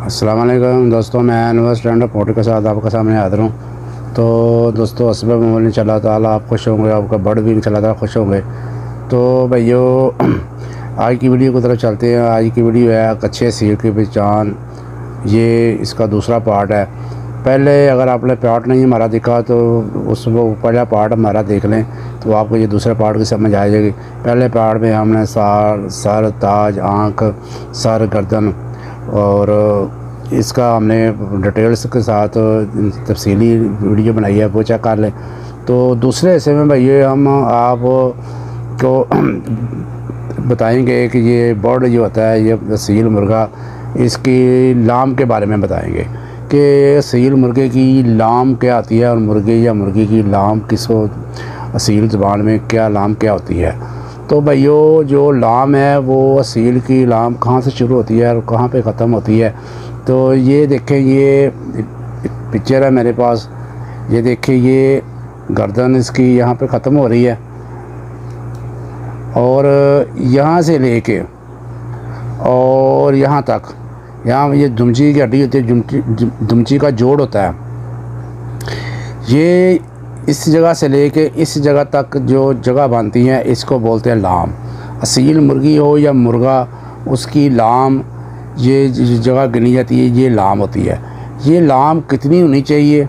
अस्सलाम वालेकुम दोस्तों, मैं अनवर स्टैंड अप फोटो के साथ आपके सामने हाजिर हूँ। तो दोस्तों, हस्बे मोमिन इंशाअल्लाह ताला आप खुश होंगे, आपका बर्ड भी इंशाअल्लाह ताला खुश होंगे। तो भाइयों, आज की वीडियो की तरफ चलते हैं। आज की वीडियो है कच्चे सील की पहचान। ये इसका दूसरा पार्ट है। पहले अगर आपने पार्ट नहीं हमारा देखा तो उस वो पहला पार्ट हमारा देख लें तो आपको ये दूसरे पार्ट की समझ आ जाएगी। पहले पार्ट में हमने सर, ताज, आँख, सर, गर्दन और इसका हमने डिटेल्स के साथ तफसीली वीडियो बनाई है, वो चेक कर लें। तो दूसरे हिस्से में भैया हम आप को बताएंगे कि ये बर्ड जो होता है, ये सील मुर्गा, इसकी लाम के बारे में बताएंगे कि सील मुर्गे की लाम क्या आती है और मुर्गे या मुर्गी की लाम किसको सील ज़बान में क्या लाम क्या होती है। तो भाइयों, जो लाम है वो सील की लाम कहाँ से शुरू होती है और कहाँ पे ख़त्म होती है। तो ये देखें, ये पिक्चर है मेरे पास। ये देखें, ये गर्दन इसकी यहाँ पे ख़त्म हो रही है और यहाँ से लेके और यहाँ तक, यहाँ ये दुमची की हड्डी होती है, दुमची का जोड़ होता है। ये इस जगह से लेके इस जगह तक जो जगह बनती है, इसको बोलते हैं लाम। असील मुर्गी हो या मुर्गा, उसकी लाम ये जगह गिनी जाती है, ये लाम होती है। ये लाम कितनी होनी चाहिए?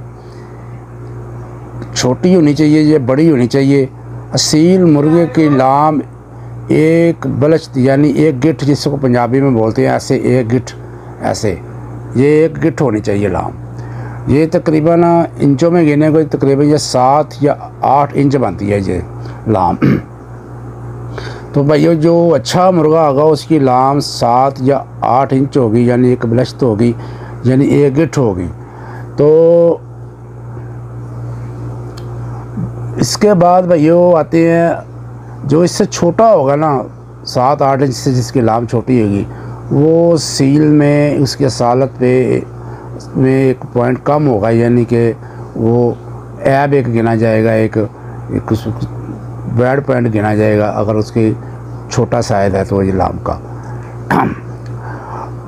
छोटी होनी चाहिए या बड़ी होनी चाहिए? असील मुर्गे की लाम एक बलच यानी एक गिठ, जिसको पंजाबी में बोलते हैं, ऐसे एक गिठ, ऐसे ये एक गिठ होनी चाहिए लाम। ये तकरीबन इंचों में गिने को तकरीबन ये 7 या 8 इंच बनती है ये लाम। तो भैया, जो अच्छा मुर्गा होगा उसकी लाम 7 या 8 इंच होगी, यानी एक बलश्त होगी, यानी एक गिठ होगी। तो इसके बाद भैया आते हैं जो इससे छोटा होगा ना, 7-8 इंच से जिसकी लाम छोटी होगी, वो सील में उसकी असालत पे में एक पॉइंट कम होगा, यानी कि वो ऐब एक गिना जाएगा, एक बैड पॉइंट गिना जाएगा अगर उसकी छोटा साइज है तो ये लाम का।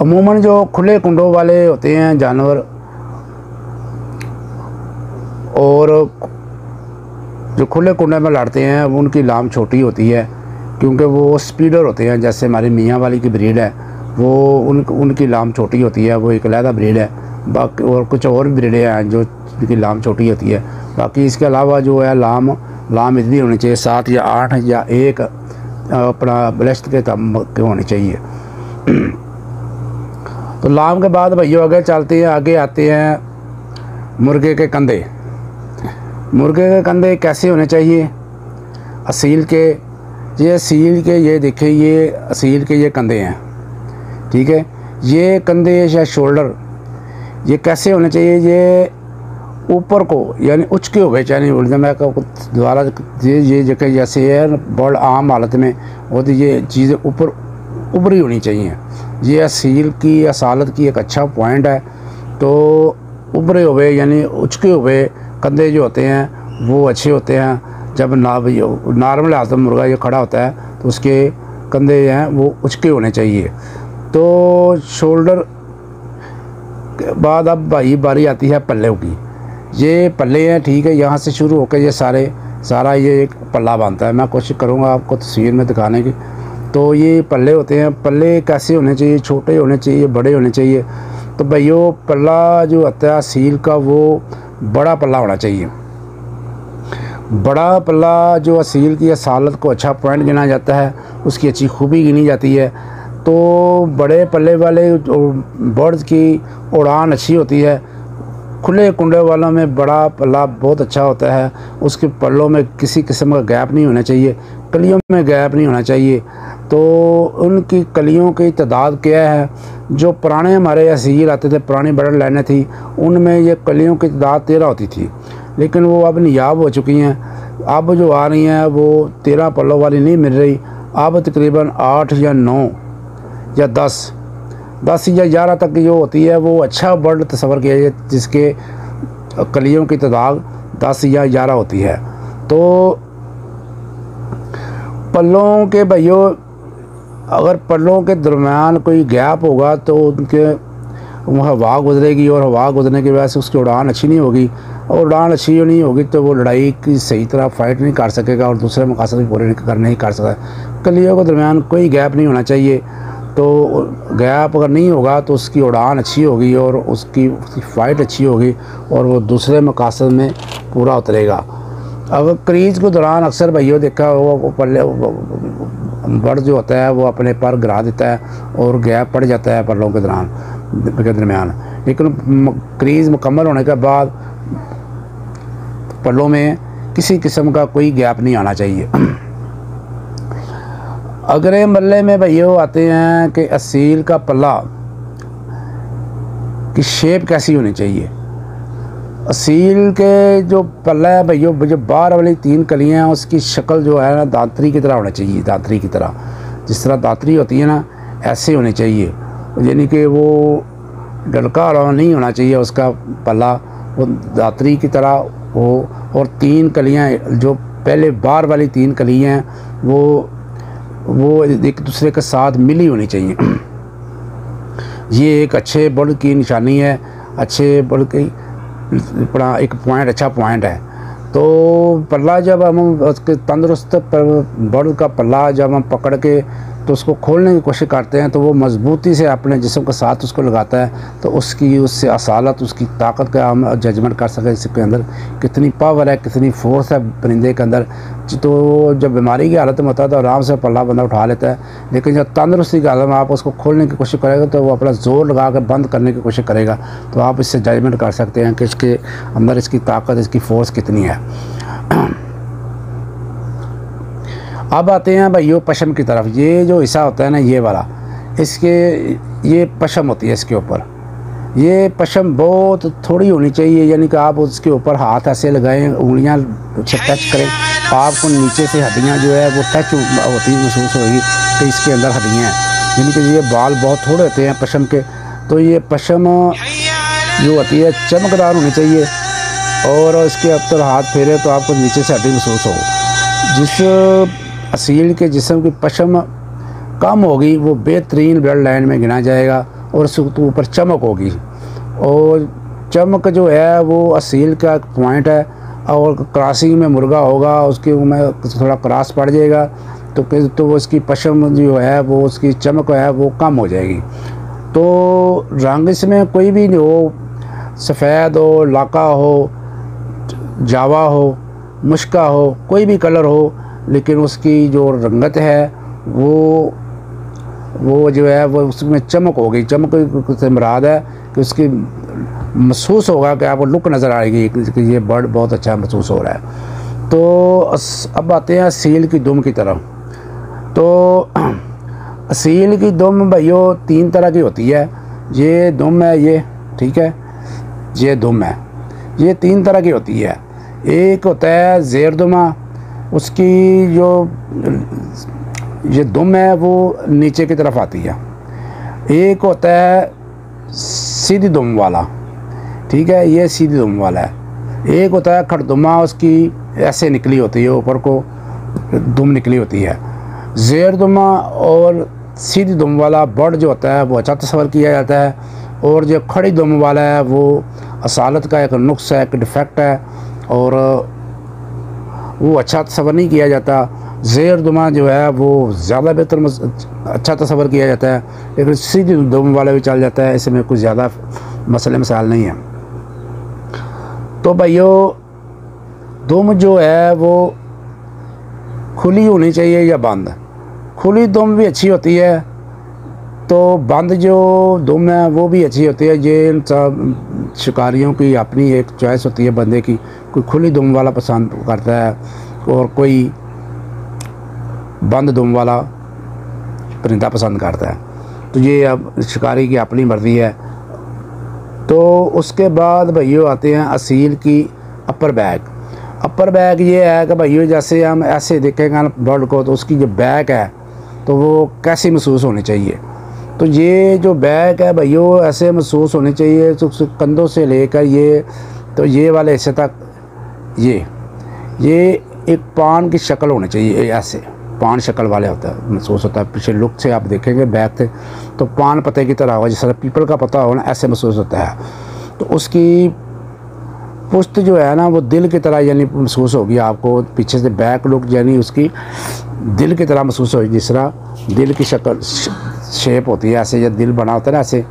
अमूमन जो खुले कुंडों वाले होते हैं जानवर और जो खुले कुंडे में लड़ते हैं, उनकी लाम छोटी होती है क्योंकि वो स्पीडर होते हैं। जैसे हमारी मियाँ वाली की ब्रीड है, वो उनकी लाम छोटी होती है, वो एक अलहदा ब्रीड है। बाकी और कुछ और ब्रीडें हैं जो उनकी लाम छोटी होती है। बाकी इसके अलावा जो है लाम इतनी होनी चाहिए, 7 या 8 या एक अपना ब्लेस्ट के तम होनी चाहिए। तो लाम के बाद भैया आगे चलते हैं, आगे आते हैं मुर्गे के कंधे। मुर्गे के कंधे कैसे होने चाहिए? असील के, ये असील के, ये देखें, ये असील के ये कंधे हैं, ठीक है। ये कंधे या शोल्डर ये कैसे होने चाहिए? ये ऊपर को यानी उचके हुए, चाहे बोलते मैं दोबारा, ये जगह जैसे है बर्ड आम हालत में होती, ये चीज़ें ऊपर उभरी होनी चाहिए। ये असील की असालत की एक अच्छा पॉइंट है। तो उभरे हुए यानी उचके हुए कंधे जो होते हैं वो अच्छे होते हैं। जब नॉर्मल हालत में मुर्गा ये खड़ा होता है तो उसके कंधे हैं वो उचके होने चाहिए। तो शोल्डर के बाद अब भाई बारी आती है पल्लों की। ये पल्ले हैं, ठीक है, यहाँ से शुरू होकर ये सारा ये एक पल्ला बनता है। मैं कोशिश करूँगा आपको तस्वीर में दिखाने की। तो ये पल्ले होते हैं। पल्ले कैसे होने चाहिए? छोटे होने चाहिए, बड़े होने चाहिए? तो भाइयों, पल्ला जो होता है सील का, वो बड़ा पल्ला होना चाहिए। बड़ा पल्ला जो असील की असालत को अच्छा पॉइंट गिना जाता है, उसकी अच्छी खूबी गिनी जाती है। तो बड़े पल्ले वाले बर्ड्स की उड़ान अच्छी होती है। खुले कुंडे वालों में बड़ा पल्ला बहुत अच्छा होता है। उसके पल्लों में किसी किस्म का गैप नहीं होना चाहिए, कलियों में गैप नहीं होना चाहिए। तो उनकी कलियों की तादाद क्या है? जो पुराने हमारे असील आते थे, पुरानी बर्ड लाइनें थी, उनमें ये कलियों की तादाद 13 होती थी, लेकिन वो अब नियाब हो चुकी हैं। अब जो आ रही हैं वो 13 पल्लों वाली नहीं मिल रही। अब तकरीबन 8 या 9 या 10 या 11 तक जो होती है वो अच्छा बर्ड तस्वर किया जाए, जिसके कलियों की तादाद 10 या 11 होती है। तो पल्लों के भैया, अगर पल्लों के दरमियान कोई गैप होगा तो उनके वो हवा गुजरेगी, और हवा गुजरने की वजह से उसकी उड़ान अच्छी नहीं होगी, और उड़ान अच्छी नहीं होगी तो वो लड़ाई की सही तरह फाइट नहीं कर सकेगा और दूसरे मकासद भी पूरे नहीं कर सकता। कलियों के दरमियान कोई गैप नहीं होना चाहिए। तो गैप अगर नहीं होगा तो उसकी उड़ान अच्छी होगी और उसकी फ़ाइट अच्छी होगी और वो दूसरे मकासद में पूरा उतरेगा। अगर क्रीज के दौरान अक्सर भाइयों देखा वो पल्ले बर्ड जो होता है वो अपने पर गिरा देता है और गैप पड़ जाता है पल्लों के दरमियान, लेकिन क्रीज मुकम्मल होने के बाद पल्लों में किसी किस्म का कोई गैप नहीं आना चाहिए। अगले मरले में भाइयों आते हैं कि असील का पल्ला की शेप कैसी होनी चाहिए। असील के जो पल्ला है भाइयों, जो बाहर वाली 3 कलियां हैं उसकी शक्ल जो है ना दांतरी की तरह होनी चाहिए। दांतरी की तरह, जिस तरह दांतरी होती है ना ऐसे होनी चाहिए, यानी कि वो डलका वाला नहीं होना चाहिए उसका पल्ला, वो दांतरी की तरह हो। और 3 कलियां जो पहले बाहर वाली 3 कलियां हैं वो एक दूसरे के साथ मिली होनी चाहिए। ये एक अच्छे बर्ड की निशानी है, अच्छे बर्ड की बड़ा एक पॉइंट, अच्छा पॉइंट है। तो पल्ला जब हम उसके तंदुरुस्त बर्ड का पल्ला जब हम पकड़ के तो उसको खोलने की कोशिश करते हैं तो वो मजबूती से अपने जिस्म के साथ उसको लगाता है, तो उससे असालत, उसकी ताकत का हम जजमेंट कर सकें इसके अंदर कितनी पावर है, कितनी फोर्स है परिंदे के अंदर। तो जब बीमारी की हालत में होता है तो आराम से पल्ला बंदा उठा लेता है, लेकिन जब तंदुरुस्ती की हालत में आप उसको खोलने की कोशिश करेगा तो वो अपना ज़ोर लगा कर बंद करने की कोशिश करेगा। तो आप इससे जजमेंट कर सकते हैं कि इसके अंदर इसकी ताकत, इसकी फोर्स कितनी है। अब आते हैं भाइयों पशम की तरफ। ये जो हिस्सा होता है ना ये वाला, ये पशम होती है इसके ऊपर। ये पशम बहुत थोड़ी होनी चाहिए, यानी कि आप उसके ऊपर हाथ ऐसे लगाएं, उंगलियां टच करें, आपको नीचे से हड्डियां जो है वो टच होती महसूस होगी कि इसके अंदर हड्डियां हैं, यानी कि ये बाल बहुत थोड़े होते हैं पशम के। तो ये पशम जो होती है चमकदार होनी चाहिए और इसके ऊपर हाथ फेरे तो आपको नीचे से हड्डी महसूस हो। जिस असील के जिस्म की पशम कम होगी वो बेहतरीन ब्लड लाइन में गिना जाएगा और उसके ऊपर चमक होगी, और चमक जो है वो असील का एक पॉइंट है। और क्रॉसिंग में मुर्गा होगा उसके में थोड़ा क्रॉस पड़ जाएगा तो वो उसकी पशम जो है वो उसकी चमक है वो कम हो जाएगी। तो रंग इसमें कोई भी नहीं हो, सफ़ेद हो, लाका हो, जावा हो, मुश्का हो, कोई भी कलर हो, लेकिन उसकी जो रंगत है वो जो है वो उसमें चमक होगी। चमक से मुराद है कि उसकी महसूस होगा कि आपको लुक नज़र आएगी कि ये बर्ड बहुत अच्छा महसूस हो रहा है। तो अब आते हैं असील की दुम की तरफ। तो असील की दुम भाइयों 3 तरह की होती है। ये दुम है, ये ठीक है, ये दुम है, ये 3 तरह की होती है। एक होता है ज़ेर दुमा, उसकी जो ये दुम है वो नीचे की तरफ आती है। एक होता है सीधी दुम वाला, ठीक है, ये सीधी दुम वाला है। एक होता है खड़दुमा, उसकी ऐसे निकली होती है, ऊपर को दुम निकली होती है। ज़ेर दुमा और सीधी दुम वाला बर्ड जो होता है वो अच्छा तस्वर किया जाता है, और जो खड़ी दुम वाला है वो असालत का एक नुक्स है, एक डिफेक्ट है, और वो अच्छा तस्वर नहीं किया जाता। ज़ेर दुमा जो है वो ज़्यादा बेहतर अच्छा तस्वर किया जाता है, लेकिन सीधी दुम वाला भी चल जाता है, इसमें कुछ ज़्यादा मसले मसाइल नहीं है। तो भाइयों दुम जो है वो खुली होनी चाहिए या बंद। खुली दुम भी अच्छी होती है, तो बंद जो दुम है वो भी अच्छी होती है। ये सब शिकारियों की अपनी एक चॉइस होती है बंदे की, कोई खुली दुम वाला पसंद करता है और कोई बंद दुम वाला परिंदा पसंद करता है। तो ये अब शिकारी की अपनी मर्ज़ी है। तो उसके बाद भाइयों आते हैं असील की अपर बैक। अपर बैक ये है कि भाइयों जैसे हम ऐसे देखेंगे बर्ड को तो उसकी जो बैक है तो वो कैसी महसूस होनी चाहिए। तो ये जो बैक है भाइयों ऐसे महसूस होनी चाहिए, तो कंधों से लेकर ये वाले हिस्से तक ये एक पान की शक्ल होनी चाहिए ऐसे, पान शक्ल वाले होता है, महसूस होता है। पीछे लुक से आप देखेंगे बैक से तो पान पत्ते की तरह होगा, जिस तरह पीपल का पत्ता हो ना, ऐसे महसूस होता है। तो उसकी पुश्त जो है ना वो दिल की तरह यानी महसूस होगी आपको, पीछे से बैक लुक यानी उसकी दिल की तरह महसूस होगी, जिस तरह दिल की शक्ल शेप होती है, ऐसे ये दिल बना होता है ना, ऐसे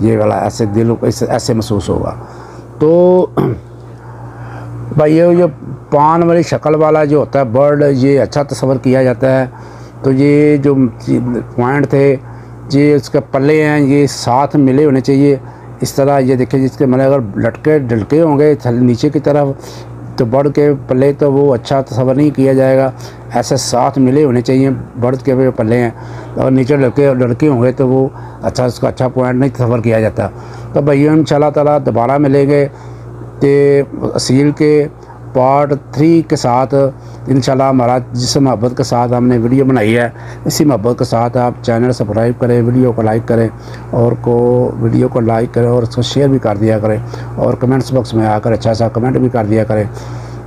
ये वाला ऐसे दिल ऐसे महसूस होगा। तो भाई ये पान वाली शक्ल वाला जो होता है बर्ड, ये अच्छा तस्वर किया जाता है। तो ये जो पॉइंट थे, ये उसके पल्ले हैं, ये साथ मिले होने चाहिए। इस तरह ये देखिए, जिसके मतलब अगर लटके डलके होंगे नीचे की तरफ तो बर्ड के पल्ले, तो वो अच्छा तस्वर नहीं किया जाएगा। ऐसे साथ मिले होने चाहिए बर्ड के भी पल्ले हैं। अगर नीचे लड़के होंगे तो वो अच्छा, उसका अच्छा पॉइंट नहीं तस्वर किया जाता। तो भैया इंशाल्लाह ताला दोबारा मिलेंगे तो असील के पार्ट 3 के साथ इंशाल्लाह। हमारा जिस मोहब्बत के साथ हमने वीडियो बनाई है, इसी मोहब्बत के साथ आप चैनल सब्सक्राइब करें, वीडियो को लाइक करें और वीडियो को लाइक करें और उसको शेयर भी कर दिया करें और कमेंट्स बॉक्स में आकर अच्छा सा कमेंट भी कर दिया करें।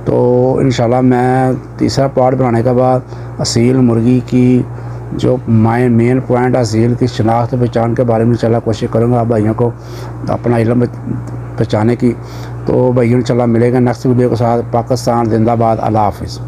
तो इंशाल्लाह मैं तीसरा पार्ट बनाने के बाद असील मुर्गी की जो मेन पॉइंट है, असील की शनाख्त पहचान के बारे में इंशाल्लाह कोशिश करूँगा आप भाइयों को अपना इल्म पहचाने की। तो भाइयों इंशाल्लाह मिलेगा नेक्स्ट वीडियो के साथ। पाकिस्तान जिंदाबाद, अल्लाह हाफिज़।